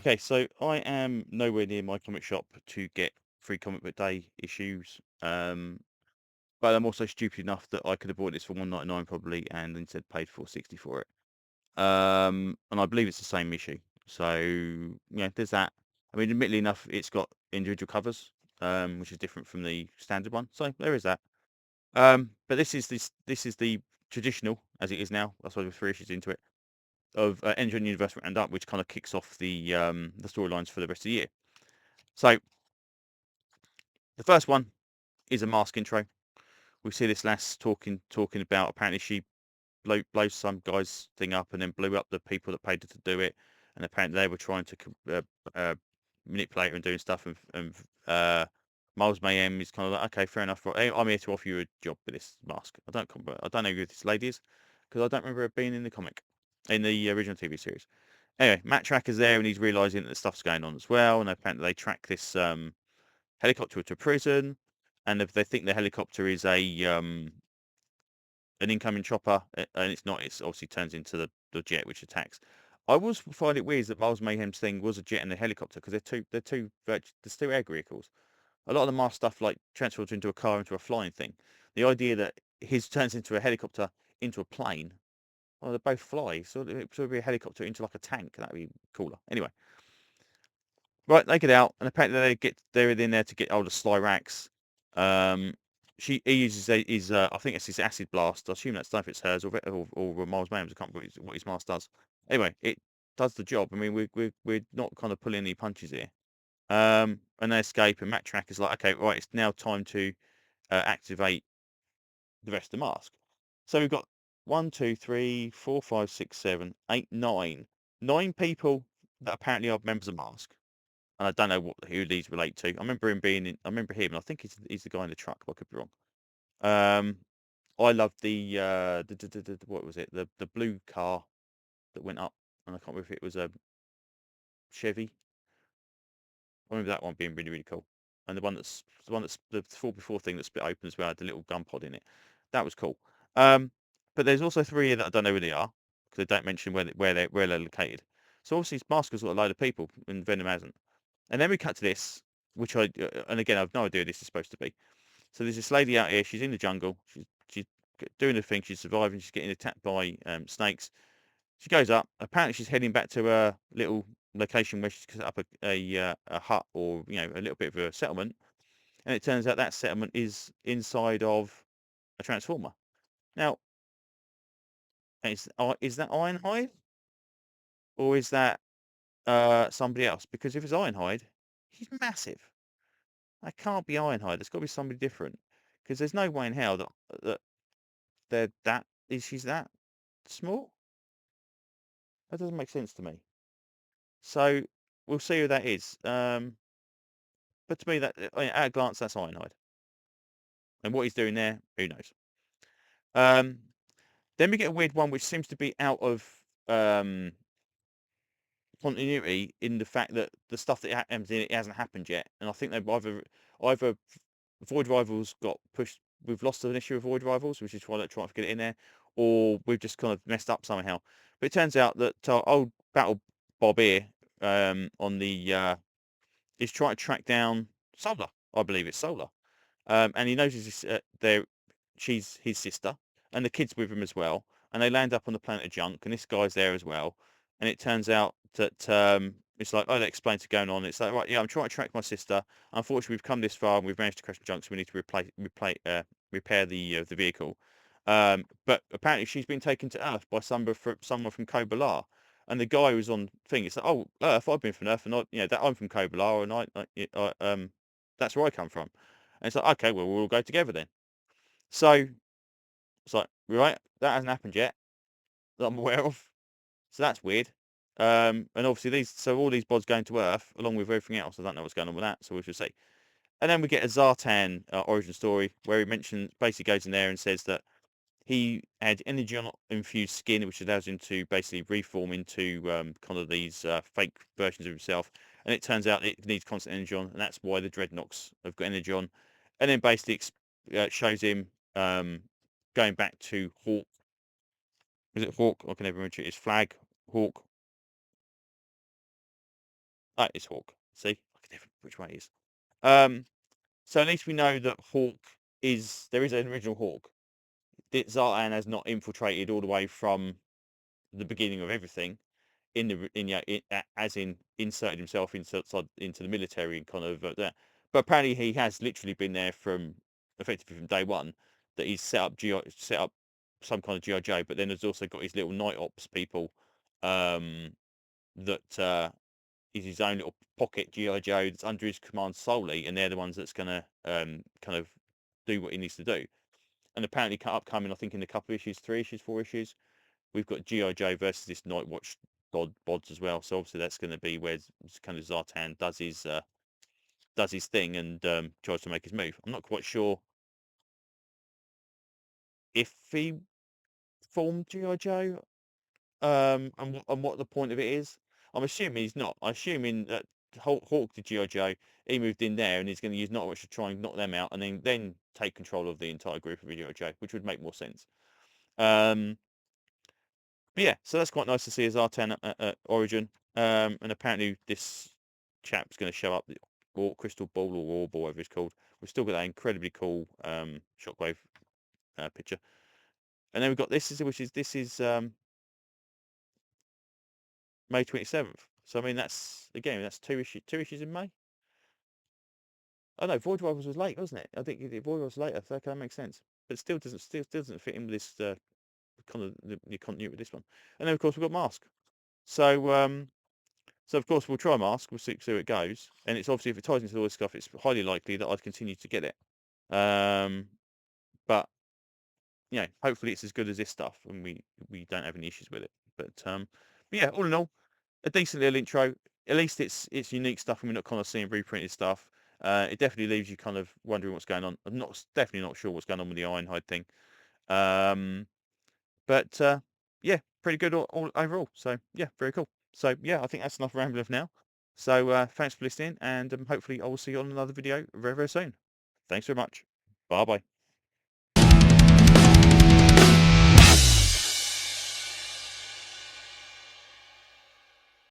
Okay, so I am nowhere near my comic shop to get free comic book day issues. But I'm also stupid enough that I could have bought this for $1.99 probably, and instead paid $4.60 for it. And I believe it's the same issue. So yeah, there's that. I mean, admittedly enough, it's got individual covers, which is different from the standard one. So there is that. But this is the traditional, as it is now. I suppose with 3 issues into it, of Energon Universe Roundup, which kind of kicks off the storylines for the rest of the year. So the first one is a mask intro. We see this lass talking about apparently she blows some guy's thing up and then blew up the people that paid her to do it, and apparently they were trying to manipulate her and doing stuff. And Miles Mayhem is kind of like, okay, fair enough. Right, I'm here to offer you a job with this mask. I don't know who this lady is because I don't remember her being in the comic, in the original TV series. Anyway, Matt Tracker's there and he's realizing that stuff's going on as well, and apparently they track this helicopter to a prison, and if they think the helicopter is an incoming chopper, and it's not. It's obviously turns into the jet which attacks. I always find it weird that Miles Mayhem's thing was a jet and a helicopter because there's two air vehicles. A lot of them are stuff like transforms into a car into a flying thing. The idea that his turns into a helicopter into a plane. Well, they both fly, so it would be a helicopter into like a tank. That'd be cooler. Anyway, right, they get out, and apparently they're in there to get hold of Sly Rax. Um, he uses his I think it's his acid blast. I assume that's stuff it's hers or Miles Mayhem's. I can't remember what his mask does. Anyway, it does the job. I mean, we're not kind of pulling any punches here. And they escape, and Matt Track is like, okay, right, it's now time to activate the rest of the mask. So we've got 1, 2, 3, 4, 5, 6, 7, 8, 9 people that apparently are members of Mask. And I don't know who these relate to. I remember him being in. I remember him, and I think he's the guy in the truck. But I could be wrong. Um, I love the what was it? The blue car that went up, and I can't remember if it was a Chevy. I remember that one being really really cool, and the one that's the 4x4 thing that split open as well had the little gun pod in it. That was cool. But there's also 3 here that I don't know who they are because they don't mention where they're located. So obviously Mask got a load of people, and Venom hasn't. And then we cut to this, which and again, I've no idea what this is supposed to be. So there's this lady out here. She's in the jungle. She's doing her thing. She's surviving. She's getting attacked by snakes. She goes up. Apparently, she's heading back to her little location where she's set up a hut or a little bit of a settlement. And it turns out that settlement is inside of a transformer. Now, is that Ironhide or is that somebody else? Because if it's Ironhide, he's massive. That can't be Ironhide. There's got to be somebody different. Because there's no way in hell that she's that small. That doesn't make sense to me. So we'll see who that is. But to me, at a glance, that's Ironhide. And what he's doing there, who knows? Um, then we get a weird one, which seems to be out of um, continuity in the fact that the stuff that happens in it hasn't happened yet. And I think they've either Void Rivals got pushed. We've lost an issue of Void Rivals, which is why they're trying to get it in there, or we've just kind of messed up somehow. But it turns out that our old Battle Bob here on the is trying to track down Solar. I believe it's Solar, and he notices there she's his sister, and the kids with him as well. And they land up on the planet of junk, and this guy's there as well. And it turns out that it's like, oh, that explains what's going on. It's like, right, yeah, I'm trying to track my sister. Unfortunately, we've come this far and we've managed to crash the junk, so we need to repair the vehicle. But apparently, she's been taken to Earth by someone from Kobalar. And the guy who's on thing, it's like, oh, Earth, I've been from Earth, and I'm from Kobalar, and that's where I come from. And it's like, okay, well, we'll all go together then. So it's like, right, that hasn't happened yet that I'm aware of. So that's weird. And obviously all these bods going to Earth along with everything else. I don't know what's going on with that, so we shall see. And then we get a Zartan origin story where he basically goes in there and says that he had energon infused skin, which allows him to basically reform into kind of these fake versions of himself. And it turns out it needs constant energon, and that's why the Dreadnoks have got energon. And then basically shows him going back to Hawk. Is it Hawk? I can never remember. It's Flag, Hawk. Oh, it's Hawk. See, I can never which way it is. Um, so at least we know that Hawk there is an original Hawk. That Zartan has not infiltrated all the way from the beginning of everything as in inserted himself into the military and kind of that. But apparently he has literally been there from effectively from day one. That he's set up some kind of GI but then there's also got his little night ops people um, that is his own little pocket GI Joe that's under his command solely, and they're the ones that's gonna kind of do what he needs to do. And apparently, upcoming, I think in a couple of issues, 3 issues, 4 issues, we've got GI Joe versus this Night Watch bods as well. So obviously that's going to be where kind of Zartan does his thing and tries to make his move. I'm not quite sure if he formed GI Joe and what the point of it is. I'm assuming he's not. I'm assuming that Hawk did GI Joe. He moved in there and he's going to use Night Watch to try and knock them out and then take control of the entire group of GI Joe, which would make more sense. But yeah, so that's quite nice to see his R10 origin. And apparently this chap's going to show up, or Crystal Ball or Orb or whatever it's called. We've still got that incredibly cool Shockwave picture. And then we've got this, this is May 27th. So I mean that's again that's two issues in May. Oh no, Void Rivals was late, wasn't it? I think Void Rivals was later. So okay, that makes sense. But still doesn't fit in with this kind of the continuity with this one. And then of course we've got Mask. So of course we'll try Mask. We'll see how it goes. And it's obviously if it ties into all this stuff, it's highly likely that I'd continue to get it. But you know, hopefully it's as good as this stuff, and we don't have any issues with it. But yeah, all in all, a decent little intro. At least it's unique stuff, and we're not kind of seeing reprinted stuff. It definitely leaves you kind of wondering what's going on. I'm definitely not sure what's going on with the Ironhide thing. But yeah, pretty good all overall. So yeah, very cool. So yeah, I think that's enough rambling for now. So thanks for listening, and hopefully I will see you on another video very, very soon. Thanks very much. Bye bye.